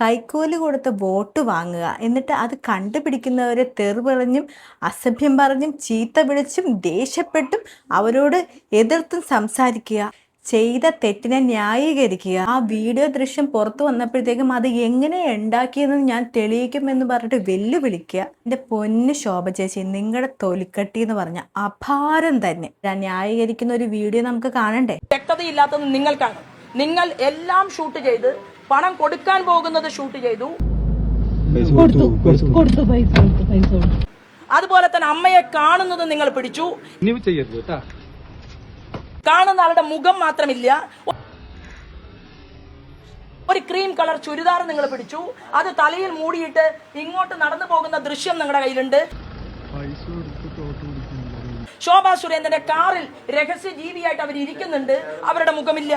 കൈക്കൂലി കൊടുത്ത് വോട്ട് വാങ്ങുക, എന്നിട്ട് അത് കണ്ടുപിടിക്കുന്നവരെ തെറി പറഞ്ഞും അസഭ്യം പറഞ്ഞും ചീത്ത വിളിച്ചും ദേഷ്യപ്പെട്ടും അവരോട് എതിർത്തും സംസാരിക്കുക, ചെയ്ത തെറ്റിനെ ന്യായീകരിക്കുക. ആ വീഡിയോ ദൃശ്യം പുറത്തു വന്നപ്പോഴത്തേക്കും അത് എങ്ങനെ ഉണ്ടാക്കിയതെന്ന് ഞാൻ തെളിയിക്കുമെന്ന് പറഞ്ഞിട്ട് വെല്ലുവിളിക്കുക. എൻ്റെ പൊന്നു ശോഭ ചേച്ചി, നിങ്ങളുടെ തൊലിക്കട്ടി എന്ന് പറഞ്ഞ അപാരം തന്നെ. ന്യായീകരിക്കുന്ന ഒരു വീഡിയോ നമുക്ക് കാണണ്ടേ? വ്യക്തതയില്ലാത്തത് നിങ്ങൾക്കാണ്. നിങ്ങൾ എല്ലാം ഷൂട്ട് ചെയ്ത് പണം കൊടുക്കാൻ പോകുന്നത് ഷൂട്ട് ചെയ്തു. അതുപോലെ തന്നെ അമ്മയെ കാണുന്നത് നിങ്ങൾ പിടിച്ചു. കാണുന്ന ആളുടെ മുഖം മാത്രമില്ല, ഒരു ക്രീം കളർ ചുരിദാർ നിങ്ങൾ പിടിച്ചു. അത് തലയിൽ മൂടിയിട്ട് ഇങ്ങോട്ട് നടന്നു പോകുന്ന ദൃശ്യം നിങ്ങളുടെ കയ്യിലുണ്ട്. ശോഭാ സുരേന്ദ്രന്റെ കാറിൽ രഹസ്യ ജീവിയായിട്ട് അവർ ഇരിക്കുന്നുണ്ട്, അവരുടെ മുഖമില്ല.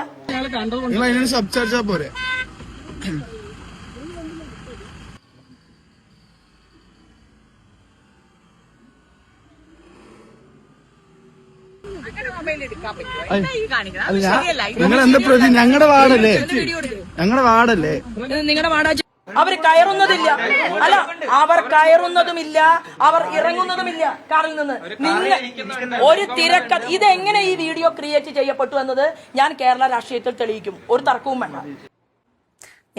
നിങ്ങളെന്താ പ്രതി? ഞങ്ങളുടെ വാർഡല്ലേ, ഞങ്ങളുടെ വാർഡല്ലേ. നിങ്ങളുടെ വാർഡ് അവർ കയറുന്നതില്ല, അല്ല അവർ കയറുന്നതുമില്ല, അവർ ഇറങ്ങുന്നതുമില്ല കാറിൽ നിന്ന്. ഒരു തിരക്ക ഇതെങ്ങനെ ഈ വീഡിയോ ക്രിയേറ്റ് ചെയ്യപ്പെട്ടു എന്നത് ഞാൻ കേരള രാഷ്ട്രീയത്തിൽ തെളിയിക്കും, ഒരു തർക്കവും വേണ്ട.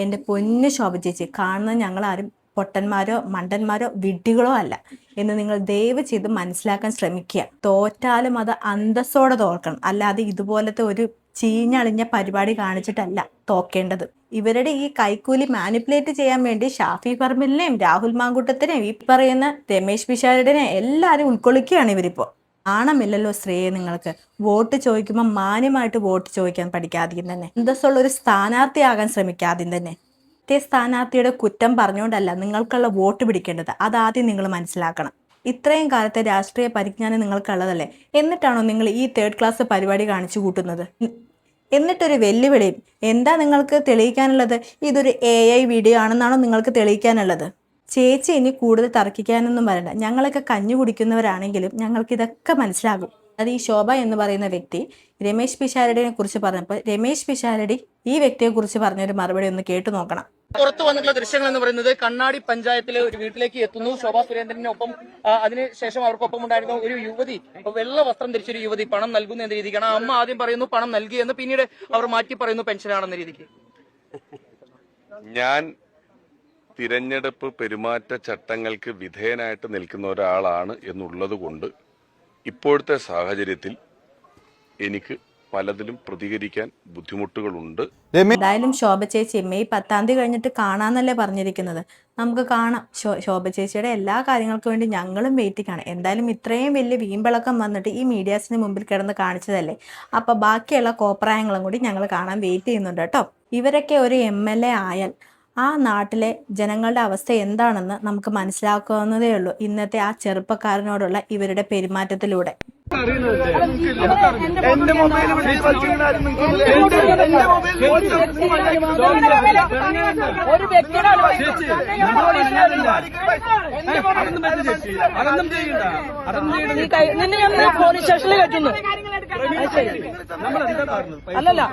എൻ്റെ പൊന്നു ശോഭ ചേച്ചി, കാണുന്ന ഞങ്ങളാരും പൊട്ടന്മാരോ മണ്ടന്മാരോ വിഡ്ഢികളോ അല്ല എന്ന് നിങ്ങൾ ദയവ് ചെയ്ത് മനസ്സിലാക്കാൻ ശ്രമിക്കുക. തോറ്റാലും അത് അന്തസ്സോടെ തോൽക്കണം, അല്ലാതെ ഇതുപോലത്തെ ഒരു ചീഞ്ഞളിഞ്ഞ പരിപാടി കാണിച്ചിട്ടല്ല തോക്കേണ്ടത്. ഇവരുടെ ഈ കൈക്കൂലി മാനിപ്പുലേറ്റ് ചെയ്യാൻ വേണ്ടി ഷാഫി പറമ്പിലിനെയും രാഹുൽ മാങ്കൂട്ടത്തിനെയും ഈ പറയുന്ന രമേശ് പിഷാരടിനെയും എല്ലാവരും ഉൾക്കൊള്ളിക്കുകയാണ് ഇവരിപ്പോൾ. ആണമില്ലല്ലോ സ്ത്രീയെ നിങ്ങൾക്ക്. വോട്ട് ചോദിക്കുമ്പോൾ മാന്യമായിട്ട് വോട്ട് ചോദിക്കാൻ പഠിക്കാദ്യം തന്നെ. അന്തസ്സുള്ള ഒരു സ്ഥാനാർത്ഥിയാകാൻ ശ്രമിക്കാദ്യം തന്നെ. മറ്റേ സ്ഥാനാർത്ഥിയുടെ കുറ്റം പറഞ്ഞുകൊണ്ടല്ല നിങ്ങൾക്കുള്ള വോട്ട് പിടിക്കേണ്ടത്, അതാദ്യം നിങ്ങൾ മനസ്സിലാക്കണം. ഇത്രയും കാലത്തെ രാഷ്ട്രീയ പരിജ്ഞാനം നിങ്ങൾക്കുള്ളതല്ലേ, എന്നിട്ടാണോ നിങ്ങൾ ഈ തേർഡ് ക്ലാസ് പരിപാടി കാണിച്ചു കൂട്ടുന്നത്? എന്നിട്ടൊരു വെല്ലുവിളിയും. എന്താ നിങ്ങൾക്ക് തെളിയിക്കാനുള്ളത്? ഇതൊരു AI വീഡിയോ ആണെന്നാണോ നിങ്ങൾക്ക് തെളിയിക്കാനുള്ളത്? ചേച്ചി ഇനി കൂടുതൽ തർക്കിക്കാനൊന്നും വരണ്ട. ഞങ്ങളൊക്കെ കഞ്ഞു കുടിക്കുന്നവരാണെങ്കിലും ഞങ്ങൾക്കിതൊക്കെ മനസ്സിലാകും. അത് ഈ ശോഭ എന്ന് പറയുന്ന വ്യക്തി രമേശ് പിഷാരടിനെ കുറിച്ച് പറഞ്ഞപ്പോൾ രമേശ് പിഷാരടി ഈ വ്യക്തിയെ കുറിച്ച് പറഞ്ഞൊരു മറുപടി ഒന്ന് കേട്ടു നോക്കണം. പുറത്തു വന്നിട്ടുള്ള ദൃശ്യങ്ങൾ എന്ന് പറയുന്നത് കണ്ണാടി പഞ്ചായത്തിലെ ഒരു വീട്ടിലേക്ക് എത്തുന്നു ശോഭാ സുരേന്ദ്രനൊപ്പം. അതിനുശേഷം അവർക്കൊപ്പം ഉണ്ടായിരുന്ന ഒരു യുവതി, വെള്ള വസ്ത്രം ധരിച്ചൊരു യുവതി പണം നൽകുന്ന എന്ന രീതിക്കാണ്. അമ്മ ആദ്യം പറയുന്നു പണം നൽകിയെന്ന്, പിന്നീട് അവർ മാറ്റി പറയുന്നു പെൻഷനാണെന്ന രീതിക്ക്. ഞാൻ തിരഞ്ഞെടുപ്പ് പെരുമാറ്റച്ചട്ടങ്ങൾക്ക് വിധേയനായിട്ട് നിൽക്കുന്ന ഒരാളാണ് എന്നുള്ളത് കൊണ്ട് ഇപ്പോഴത്തെ സാഹചര്യത്തിൽ എനിക്ക് പലതിലും പ്രതികരിക്കാൻ ബുദ്ധിമുട്ടുകളുണ്ട്. എന്തായാലും ശോഭ ചേച്ചി മെയ് 10 കഴിഞ്ഞിട്ട് കാണാന്നല്ലേ പറഞ്ഞിരിക്കുന്നത്. നമുക്ക് കാണാം. ശോഭ ചേച്ചിയുടെ എല്ലാ കാര്യങ്ങൾക്കും വേണ്ടി ഞങ്ങളും വെയിറ്റിംഗാണ്. എന്തായാലും ഇത്രയും വലിയ വീമ്പിളക്കം വന്നിട്ട് ഈ മീഡിയാസിന് മുമ്പിൽ കിടന്ന് കാണിച്ചതല്ലേ, അപ്പൊ ബാക്കിയുള്ള കോപ്രായങ്ങളും കൂടി ഞങ്ങൾ കാണാൻ വെയിറ്റ് ചെയ്യുന്നുണ്ട് കേട്ടോ. ഇവരൊക്കെ ഒരു MLA ആയാൽ ആ നാട്ടിലെ ജനങ്ങളുടെ അവസ്ഥ എന്താണെന്ന് നമുക്ക് മനസ്സിലാക്കാവുന്നതേ ഉള്ളൂ ഇന്നത്തെ ആ ചെറുപ്പക്കാരനോടുള്ള ഇവരുടെ പെരുമാറ്റത്തിലൂടെ. പോലീസ് സ്റ്റേഷനിൽ കെട്ടുന്നു. അല്ലല്ല,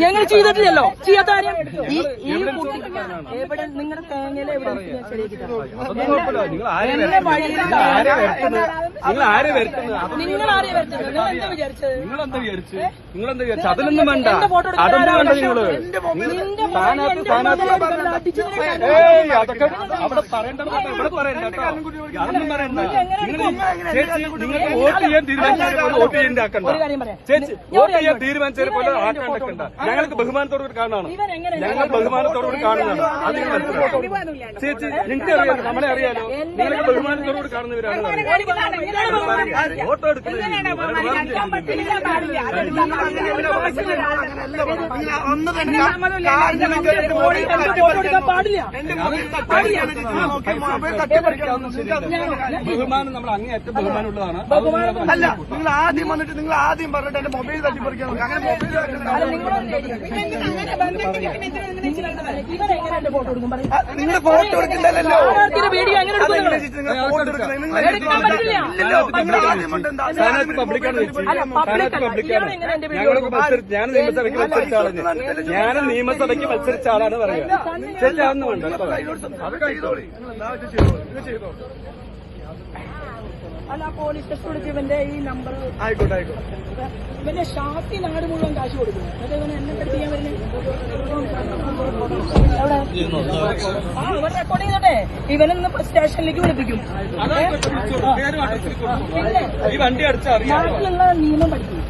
ഞങ്ങൾ ചെയ്തിട്ടില്ലല്ലോ. ചെയ്യാത്ത കാര്യം എവിടെ നിങ്ങളുടെ തേങ്ങയില് നിങ്ങൾ ആരെ വരുത്തുന്നത്? നിങ്ങളെന്താ വിചാരിച്ചത്? നിങ്ങളെന്താ വിചാരിച്ചത്? അതൊന്നും വേണ്ട, അതൊന്നും വേണ്ട. നിങ്ങള് അതൊക്കെ അവിടെ പറയണ്ട, ഇവിടെ പറയണ്ട കേട്ടോ. അതൊന്നും പറയണ്ട. നിങ്ങൾ വോട്ട് ചെയ്യാൻ തീരുമാനിച്ചാൽ വോട്ട് ചെയ്യാൻ ആക്കണ്ട. ചേച്ചി വോട്ട് ചെയ്യാൻ തീരുമാനിച്ചത് പോലെ ആക്കണ്ട. ഞങ്ങൾക്ക് ബഹുമാനത്തോടുകൂടി കാണണം, ഞങ്ങൾ ബഹുമാനത്തോടുകൂടി കാണുന്നതാണ്. അത് നിങ്ങൾ മനസ്സിലാക്കണം. ചേച്ചി നിങ്ങൾക്ക് അറിയാലോ, നമ്മളെ അറിയാലോ, നിങ്ങൾക്ക് ബഹുമാനത്തോടുകൂടി കാണുന്നവരാണ്. ഫോട്ടോ എടുക്കുന്നത് ബഹുമാനം, നമ്മൾ അങ്ങേയറ്റം ബഹുമാനമുള്ളതാണ്. അല്ല, നിങ്ങൾ ആദ്യം വന്നിട്ട് നിങ്ങൾ ആദ്യം പറഞ്ഞിട്ട് എന്റെ മൊബൈൽ തട്ടിപ്പറിക്കാൻ നോക്കി. അങ്ങനെ മൊബൈൽ നിങ്ങളുടെ ഫോട്ടോ എടുക്കില്ലല്ലോ. വീഡിയോ എങ്ങനെ എടുക്കുന്നത്? ഫോട്ടോ എടുക്കുന്നത് എടുക്കാൻ പറ്റില്ല. പബ്ലിക്കാണ് ഞാൻ നിയമസഭയ്ക്ക് മത്സരിച്ച ആളാണ്. ഞാൻ നിയമസഭയ്ക്ക് മത്സരിച്ച ആളാണ് പറയുക. ശരിയാണെന്ന് വേണ്ട അല്ല പോലീസ് സ്റ്റേഷൻ വിളിച്ച് ഇവന്റെ ഈ നമ്പർ ആയിക്കോട്ടെ. ഇവന്റെ ഷാർട്ടി നാട് മുഴുവൻ കാശ് കൊടുക്കുന്നു. എന്നിട്ട് ഇവനെ എന്നെ കട്ട് ചെയ്യാൻ വരുന്നത് ഇവൻ റെക്കോർഡ് ചെയ്തോട്ടെ. ഇവനൊന്ന് സ്റ്റേഷനിലേക്ക് വിളിപ്പിക്കും. ഈ വണ്ടി അടിച്ചാൽ നാട്ടിലുള്ള നിയമം പഠിക്കും.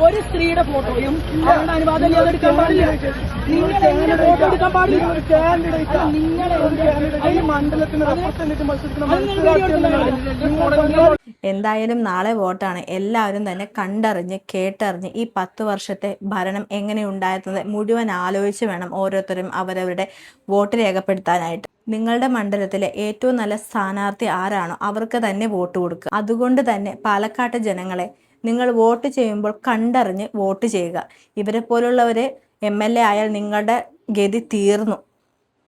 ഒരു സ്ത്രീയുടെ ഫോട്ടോയും അവരുടെ അനുവാദം ഇല്ലാതെ എടുക്കാൻ പാടില്ല. നിങ്ങൾ എങ്ങനെ ഫോട്ടോ എടുക്കാൻ പാടില്ല? നിങ്ങൾ മണ്ഡലത്തിന് റെപ്രസെന്റേറ്റീവ് മത്സരിക്കുന്ന എന്തായാലും നാളെ വോട്ടാണ്. എല്ലാവരും തന്നെ കണ്ടറിഞ്ഞ് കേട്ടറിഞ്ഞ് ഈ 10 വർഷത്തെ ഭരണം എങ്ങനെ ഉണ്ടായിരുന്നത് മുഴുവൻ ആലോചിച്ച് വേണം ഓരോരുത്തരും അവരവരുടെ വോട്ട് രേഖപ്പെടുത്താനായിട്ട്. നിങ്ങളുടെ മണ്ഡലത്തിലെ ഏറ്റവും നല്ല സ്ഥാനാർത്ഥി ആരാണോ അവർക്ക് തന്നെ വോട്ട് കൊടുക്കുക. അതുകൊണ്ട് തന്നെ പാലക്കാട്ട് ജനങ്ങളെ നിങ്ങൾ വോട്ട് ചെയ്യുമ്പോൾ കണ്ടറിഞ്ഞ് വോട്ട് ചെയ്യുക. ഇവരെ പോലുള്ളവർ MLA ആയാൽ നിങ്ങളുടെ ഗതി തീർന്നു.